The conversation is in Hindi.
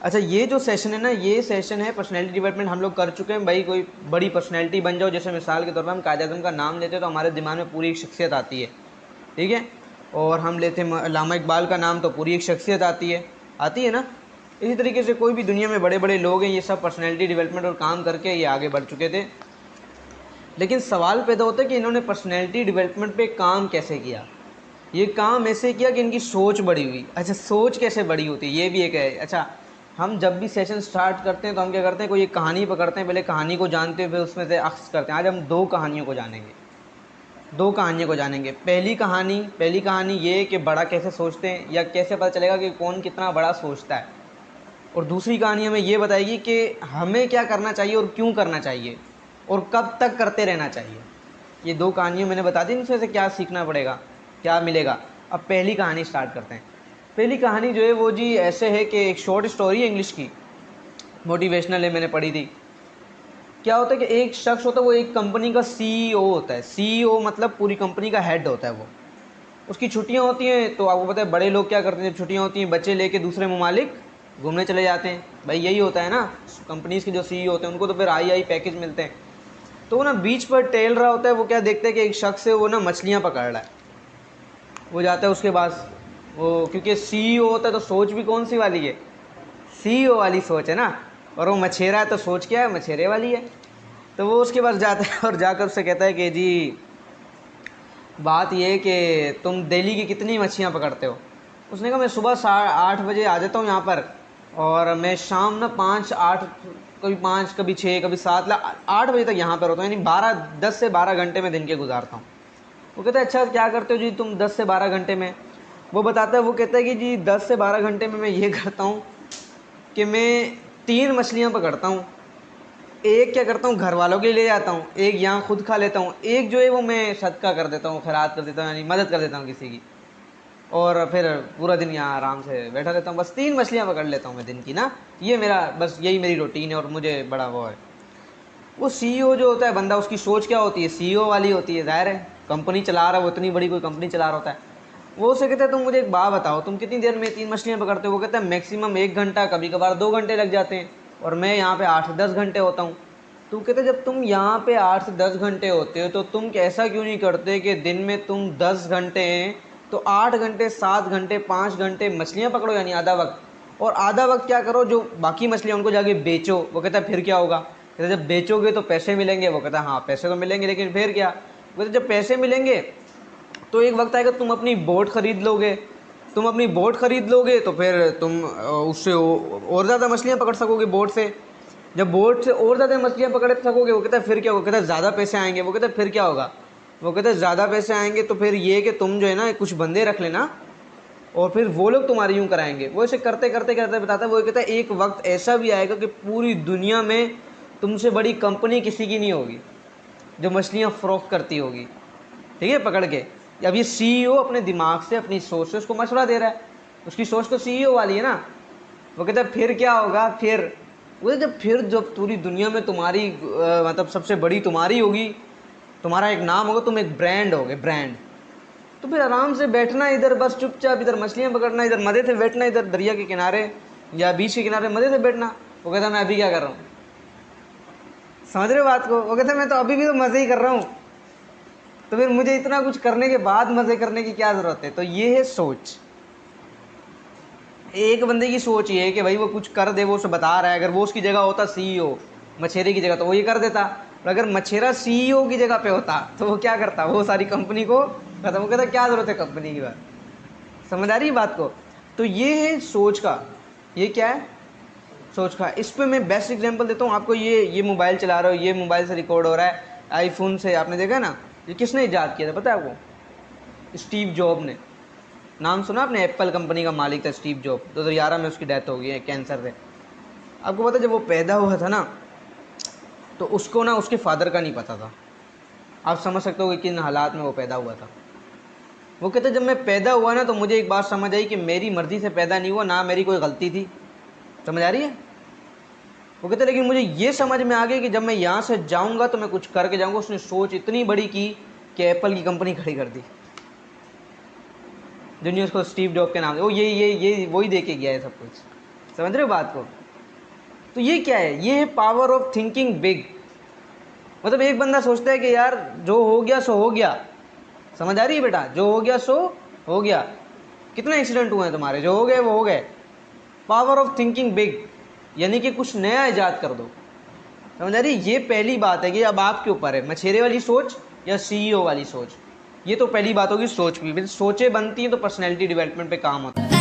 अच्छा, ये जो सेशन है ना, ये सेशन है पर्सनैलिटी डेवलपमेंट हम लोग कर चुके हैं भाई। कोई बड़ी पर्सनैलिटी बन जाओ, जैसे मिसाल के तौर पर हम कायद आज़म का नाम लेते हैं तो हमारे दिमाग में पूरी एक शख्सियत आती है, ठीक है। और हम लेते हैं अल्लामा इकबाल का नाम तो पूरी एक शख्सियत आती है ना। इसी तरीके से कोई भी दुनिया में बड़े बड़े लोग हैं, ये सब पर्सनैलिटी डेवलपमेंट और काम करके ये आगे बढ़ चुके थे। लेकिन सवाल पैदा होता है कि इन्होंने पर्सनैलिटी डेवलपमेंट पे काम कैसे किया। ये काम ऐसे किया कि इनकी सोच बड़ी हुई। अच्छा, सोच कैसे बड़ी होती है ये भी एक है। अच्छा, हम जब भी सेशन स्टार्ट करते हैं तो हम क्या करते हैं, कोई एक कहानी पकड़ते हैं, पहले कहानी को जानते हुए उसमें से अक्स करते हैं। आज हम दो कहानियों को जानेंगे। पहली कहानी ये कि बड़ा कैसे सोचते हैं, या कैसे पता चलेगा कि कौन कितना बड़ा सोचता है। और दूसरी कहानी हमें ये बताएगी कि हमें क्या करना चाहिए और क्यों करना चाहिए और कब तक करते रहना चाहिए। ये दो कहानियाँ मैंने बता दी, इनसे से क्या सीखना पड़ेगा, क्या मिलेगा। अब पहली कहानी स्टार्ट करते हैं। पहली कहानी जो है वो जी ऐसे है कि एक शॉर्ट स्टोरी है, इंग्लिश की, मोटिवेशनल है, मैंने पढ़ी थी। क्या होता है कि एक शख्स होता है, वो एक कंपनी का सीईओ होता है। सीईओ मतलब पूरी कंपनी का हेड होता है वो। उसकी छुट्टियां होती हैं तो आपको पता है बड़े लोग क्या करते हैं, जब छुट्टियां होती हैं बच्चे लेके दूसरे ममालिक घूमने चले जाते हैं। भाई यही होता है ना, कंपनीज के जो सीईओ होते हैं उनको तो फिर आई पैकेज मिलते हैं। तो वो ना बीच पर टहल रहा होता है, वो क्या देखते हैं कि एक शख्स है वो ना मछलियाँ पकड़ रहा है। वो जाता है उसके पास, वो क्योंकि सीईओ होता है तो सोच भी कौन सी वाली है, सीईओ वाली सोच है ना। और वो मछेरा है तो सोच क्या है, मछेरे वाली है। तो वो उसके पास जाता है और जाकर उससे कहता है कि जी बात ये है कि तुम दिल्ली की कितनी मच्छियाँ पकड़ते हो। उसने कहा मैं सुबह 8 बजे आ जाता हूँ यहाँ पर, और मैं शाम ना 5-8, कभी 5 कभी 6 कभी 7 8 बजे तक यहाँ पर होता हूँ, यानी 10 से 12 घंटे में दिन के गुजारता हूँ। वो कहता है अच्छा क्या करते हो जी तुम 10 से 12 घंटे में। वो बताता है, वो कहता है कि जी 10 से 12 घंटे में मैं ये करता हूँ कि मैं 3 मछलियाँ पकड़ता हूँ। एक क्या करता हूँ, घर वालों के लिए ले जाता हूँ, एक यहाँ खुद खा लेता हूँ, एक जो है वो मैं सदका कर देता हूँ, खैरात कर देता हूँ, यानी मदद कर देता हूँ किसी की। और फिर पूरा दिन यहाँ आराम से बैठा रहता हूँ। बस 3 मछलियाँ पकड़ लेता हूँ मैं दिन की ना, ये मेरा बस यही मेरी रूटीन है और मुझे बड़ा वो है। वो सीईओ जो होता है बंदा, उसकी सोच क्या होती है, सीईओ वाली होती है। ज़ाहिर है कंपनी चला रहा है, वो इतनी बड़ी कोई कंपनी चला रहा होता है। वो उसे कहता है तुम मुझे एक बात बताओ, तुम कितनी देर में 3 मछलियाँ पकड़ते हो। वो कहता है मैक्सिमम 1 घंटा, कभी कभार 2 घंटे लग जाते हैं, और मैं यहाँ पे 8 से 10 घंटे होता हूँ। तो कहते हैं जब तुम यहाँ पे 8 से 10 घंटे होते हो तो तुम ऐसा क्यों नहीं करते कि दिन में तुम 10 घंटे हैं तो 8 घंटे 7 घंटे 5 घंटे मछलियाँ पकड़ो, यानी आधा वक्त, और आधा वक्त क्या करो, जो बाकी मछलियाँ उनको जाके बेचो। वो कहता है फिर क्या होगा। कहते जब बेचोगे तो पैसे मिलेंगे। वो कहता है हाँ पैसे तो मिलेंगे, लेकिन फिर क्या। वो कहते जब पैसे मिलेंगे तो एक वक्त आएगा तुम अपनी बोट खरीद लोगे। तुम अपनी बोट खरीद लोगे तो फिर तुम उससे और ज़्यादा मछलियाँ पकड़ सकोगे बोट से। जब बोट से और ज़्यादा मछलियाँ पकड़ सकोगे। वो कहता है फिर क्या होगा। कहता है ज़्यादा पैसे आएंगे। वो कहता है फिर क्या होगा। वो कहता है ज़्यादा पैसे आएंगे तो फिर ये कि तुम जो है ना कुछ बंदे रख लेना, और फिर वो लोग तुम्हारी यूँ कराएंगे। वो ऐसे करते करते करते बताता है। वो कहता है एक वक्त ऐसा भी आएगा कि पूरी दुनिया में तुमसे बड़ी कंपनी किसी की नहीं होगी जो मछलियाँ फ़रोख्त करती होगी, ठीक है, पकड़ के। अब ये सीईओ अपने दिमाग से, अपनी सोच से उसको मशवरा दे रहा है। उसकी सोच तो सीईओ वाली है ना। वो कहता है फिर क्या होगा। फिर वो जब पूरी दुनिया में तुम्हारी मतलब सबसे बड़ी तुम्हारी होगी, तुम्हारा एक नाम होगा, तुम एक ब्रांड होगे, ब्रांड, तो फिर आराम से बैठना इधर, बस चुपचाप इधर मछलियाँ पकड़ना, इधर मज़े से बैठना, इधर दरिया के किनारे या बीच के किनारे मज़े से बैठना। वो कहता मैं अभी क्या कर रहा हूँ, समझ रहे हो बात को। वो कहता मैं तो अभी भी तो मज़े ही कर रहा हूँ, तो फिर मुझे इतना कुछ करने के बाद मज़े करने की क्या ज़रूरत है। तो ये है सोच। एक बंदे की सोच ये है कि भाई वो कुछ कर दे, वो उसे बता रहा है। अगर वो उसकी जगह होता सीईओ, मछेरे की जगह, तो वो ये कर देता। और अगर मछेरा सीईओ की जगह पे होता तो वो क्या करता, वो सारी कंपनी को खत्म। वो कहता क्या ज़रूरत है कंपनी की। बात समझ आ रही है बात को। तो ये है सोच का, ये क्या है, सोच का। इस पे मैं बेस्ट एग्जांपल देता हूँ आपको। ये मोबाइल चला रहे हो, ये मोबाइल से रिकॉर्ड हो रहा है, आईफोन से, आपने देखा ना। ये किसने ईजाद किया था पता है आपको, स्टीव जॉब ने। नाम सुना आपने, एप्पल कंपनी का मालिक था स्टीव जॉब। 2011 में उसकी डेथ हो गई है कैंसर से। आपको पता है जब वो पैदा हुआ था ना, तो उसको ना उसके फादर का नहीं पता था। आप समझ सकते हो कि किन हालात में वो पैदा हुआ था। वो कहते जब मैं पैदा हुआ ना तो मुझे एक बात समझ आई कि मेरी मर्ज़ी से पैदा नहीं हुआ, ना मेरी कोई गलती थी। समझ आ रही है। वो कहते लेकिन मुझे ये समझ में आ गई कि जब मैं यहाँ से जाऊँगा तो मैं कुछ करके जाऊँगा। उसने सोच इतनी बड़ी की कि एप्पल की कंपनी खड़ी कर दी, दुनिया उसको स्टीव जॉब के नाम से। वो ये वही दे के गया है सब कुछ। समझ रहे हो बात को? तो ये क्या है? ये है पावर ऑफ थिंकिंग बिग। मतलब एक बंदा सोचता है कि यार जो हो गया सो हो गया। समझ आ रही है बेटा? जो हो गया सो हो गया। कितने एक्सीडेंट हुए हैं तुम्हारे? जो हो गए वो हो गए। पावर ऑफ थिंकिंग बिग, यानी कि कुछ नया इजाद कर दो। समझ आ रही? ये पहली बात है कि अब आपके ऊपर है, मछेरे वाली सोच या सीईओ वाली सोच। ये तो पहली बात होगी सोच की। सोचें बनती हैं तो पर्सनैलिटी डेवलपमेंट पे काम होता है।